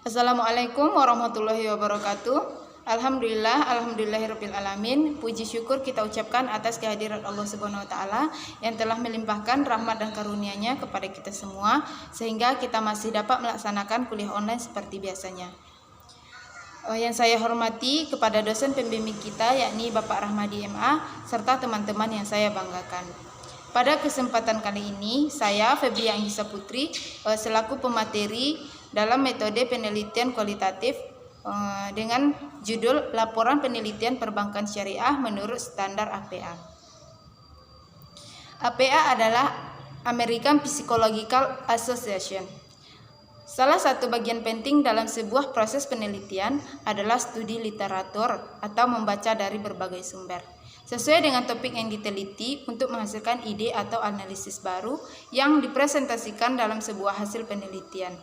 Assalamualaikum warahmatullahi wabarakatuh. Alhamdulillahirabbil alamin. Puji syukur kita ucapkan atas kehadiran Allah Subhanahu wa taala yang telah melimpahkan rahmat dan karunia-Nya kepada kita semua sehingga kita masih dapat melaksanakan kuliah online seperti biasanya. Yang saya hormati kepada dosen pembimbing kita yakni Bapak Rahmadi MA serta teman-teman yang saya banggakan. Pada kesempatan kali ini saya Febria Anggisa Putri selaku pemateri dalam metode penelitian kualitatif dengan judul Laporan Penelitian Perbankan Syariah menurut Standar APA. APA adalah American Psychological Association. Salah satu bagian penting dalam sebuah proses penelitian adalah studi literatur atau membaca dari berbagai sumber sesuai dengan topik yang diteliti untuk menghasilkan ide atau analisis baru yang dipresentasikan dalam sebuah hasil penelitian.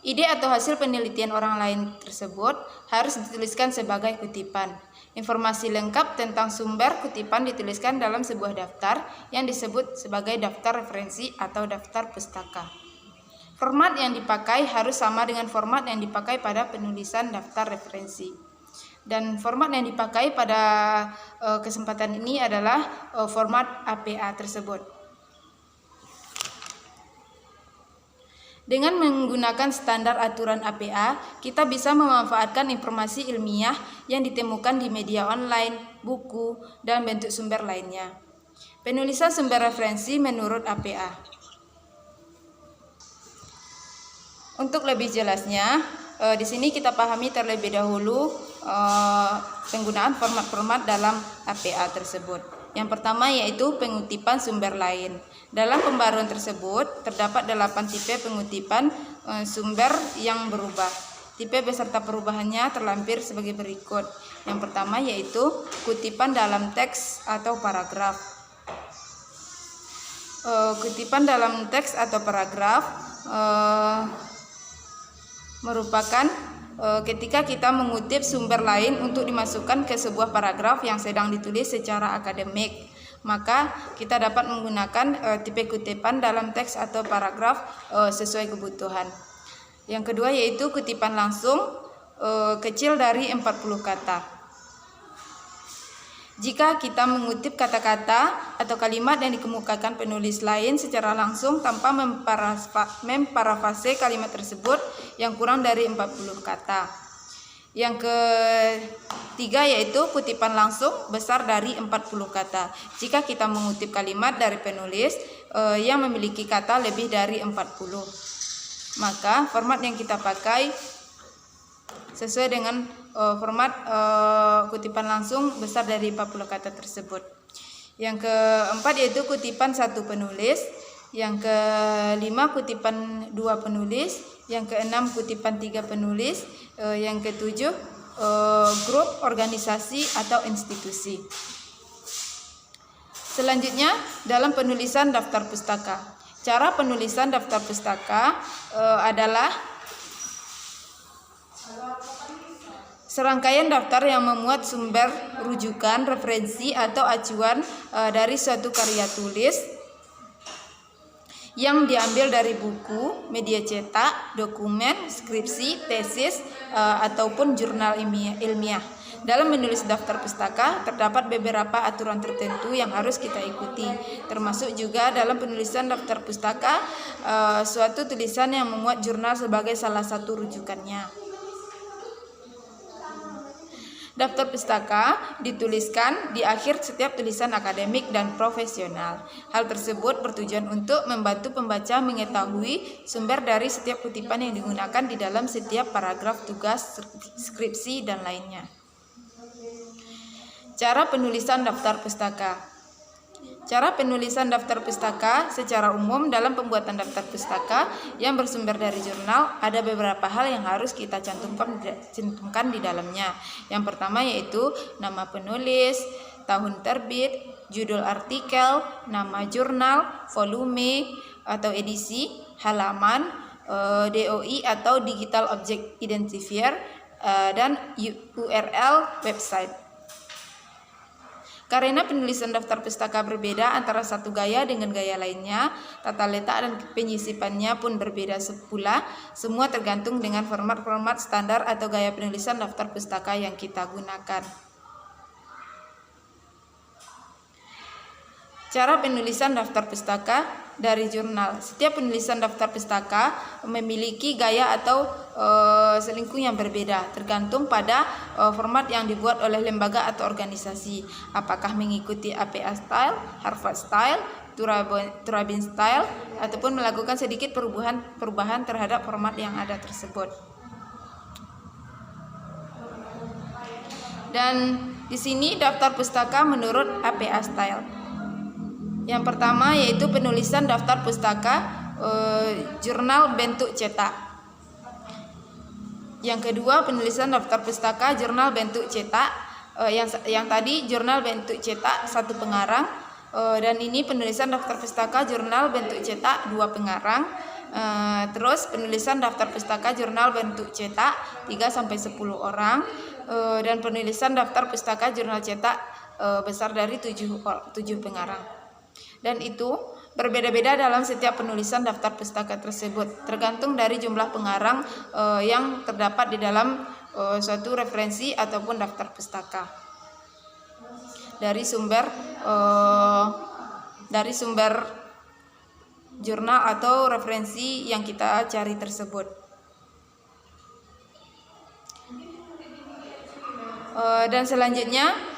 Ide atau hasil penelitian orang lain tersebut harus dituliskan sebagai kutipan. Informasi lengkap tentang sumber kutipan dituliskan dalam sebuah daftar yang disebut sebagai daftar referensi atau daftar pustaka. Format yang dipakai harus sama dengan format yang dipakai pada penulisan daftar referensi. Dan format yang dipakai pada kesempatan ini adalah format APA tersebut. Dengan menggunakan standar aturan APA, kita bisa memanfaatkan informasi ilmiah yang ditemukan di media online, buku, dan bentuk sumber lainnya. Penulisan sumber referensi menurut APA. Untuk lebih jelasnya, di sini kita pahami terlebih dahulu penggunaan format-format dalam APA tersebut. Yang pertama yaitu pengutipan sumber lain. Dalam pembaruan tersebut terdapat 8 tipe pengutipan sumber yang berubah. Tipe beserta perubahannya terlampir sebagai berikut. Yang pertama yaitu kutipan dalam teks atau paragraf. Kutipan dalam teks atau paragraf merupakan ketika kita mengutip sumber lain untuk dimasukkan ke sebuah paragraf yang sedang ditulis secara akademik, maka kita dapat menggunakan tipe kutipan dalam teks atau paragraf sesuai kebutuhan. Yang kedua yaitu kutipan langsung kecil dari 40 kata. Jika kita mengutip kata-kata atau kalimat yang dikemukakan penulis lain secara langsung tanpa memparafrase kalimat tersebut yang kurang dari 40 kata. Yang ketiga yaitu kutipan langsung besar dari 40 kata. Jika kita mengutip kalimat dari penulis yang memiliki kata lebih dari 40, maka format yang kita pakai sesuai dengan format kutipan langsung besar dari 40 kata tersebut. Yang keempat yaitu kutipan satu penulis. Yang kelima kutipan 2 penulis. Yang keenam kutipan 3 penulis. Yang ketujuh grup, organisasi atau institusi. Selanjutnya dalam penulisan daftar pustaka. Cara penulisan daftar pustaka adalah serangkaian daftar yang memuat sumber rujukan, referensi, atau acuan dari suatu karya tulis yang diambil dari buku, media cetak, dokumen, skripsi, tesis, ataupun jurnal ilmiah. Dalam menulis daftar pustaka, terdapat beberapa aturan tertentu yang harus kita ikuti, termasuk juga dalam penulisan daftar pustaka, suatu tulisan yang memuat jurnal sebagai salah satu rujukannya. Daftar pustaka dituliskan di akhir setiap tulisan akademik dan profesional. Hal tersebut bertujuan untuk membantu pembaca mengetahui sumber dari setiap kutipan yang digunakan di dalam setiap paragraf tugas, skripsi, dan lainnya. Cara penulisan daftar pustaka. Cara penulisan daftar pustaka secara umum dalam pembuatan daftar pustaka yang bersumber dari jurnal ada beberapa hal yang harus kita cantumkan di dalamnya. Yang pertama yaitu nama penulis, tahun terbit, judul artikel, nama jurnal, volume atau edisi, halaman, DOI atau Digital Object Identifier, dan URL website. Karena penulisan daftar pustaka berbeda antara satu gaya dengan gaya lainnya, tata letak dan penyisipannya pun berbeda pula. Semua tergantung dengan format-format standar atau gaya penulisan daftar pustaka yang kita gunakan. Cara penulisan daftar pustaka dari jurnal. Setiap penulisan daftar pustaka memiliki gaya atau selingkuh yang berbeda, tergantung pada format yang dibuat oleh lembaga atau organisasi. Apakah mengikuti APA Style, Harvard Style, Turabin Style, ataupun melakukan sedikit perubahan terhadap format yang ada tersebut. Dan di sini daftar pustaka menurut APA Style. Yang pertama yaitu penulisan daftar pustaka jurnal bentuk cetak. Yang kedua penulisan daftar pustaka jurnal bentuk cetak. Yang tadi jurnal bentuk cetak 1 pengarang, dan ini penulisan daftar pustaka jurnal bentuk cetak 2 pengarang. Terus penulisan daftar pustaka jurnal bentuk cetak 3-10 orang, dan penulisan daftar pustaka jurnal cetak besar dari 7 pengarang. Dan itu berbeda-beda dalam setiap penulisan daftar pustaka tersebut, tergantung dari jumlah pengarang yang terdapat di dalam suatu referensi ataupun daftar pustaka dari sumber jurnal atau referensi yang kita cari tersebut. Dan selanjutnya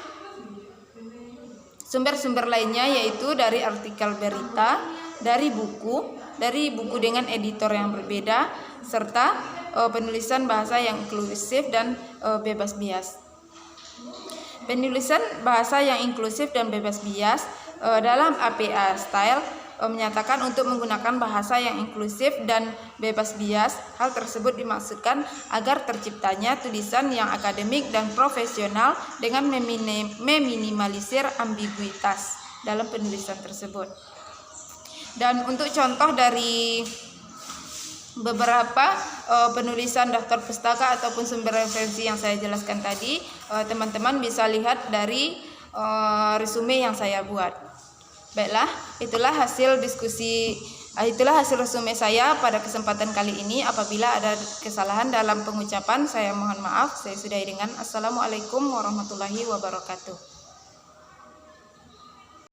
sumber-sumber lainnya yaitu dari artikel berita, dari buku dengan editor yang berbeda, serta penulisan bahasa yang inklusif dan bebas bias. Penulisan bahasa yang inklusif dan bebas bias dalam APA Style menyatakan untuk menggunakan bahasa yang inklusif dan bebas bias. Hal tersebut dimaksudkan agar terciptanya tulisan yang akademik dan profesional dengan meminimalisir ambiguitas dalam penulisan tersebut. Dan untuk contoh dari beberapa penulisan daftar pustaka ataupun sumber referensi yang saya jelaskan tadi, teman-teman bisa lihat dari resume yang saya buat. Baiklah, itulah hasil resume saya pada kesempatan kali ini. Apabila ada kesalahan dalam pengucapan, saya mohon maaf. Saya sudahi dengan Assalamualaikum warahmatullahi wabarakatuh.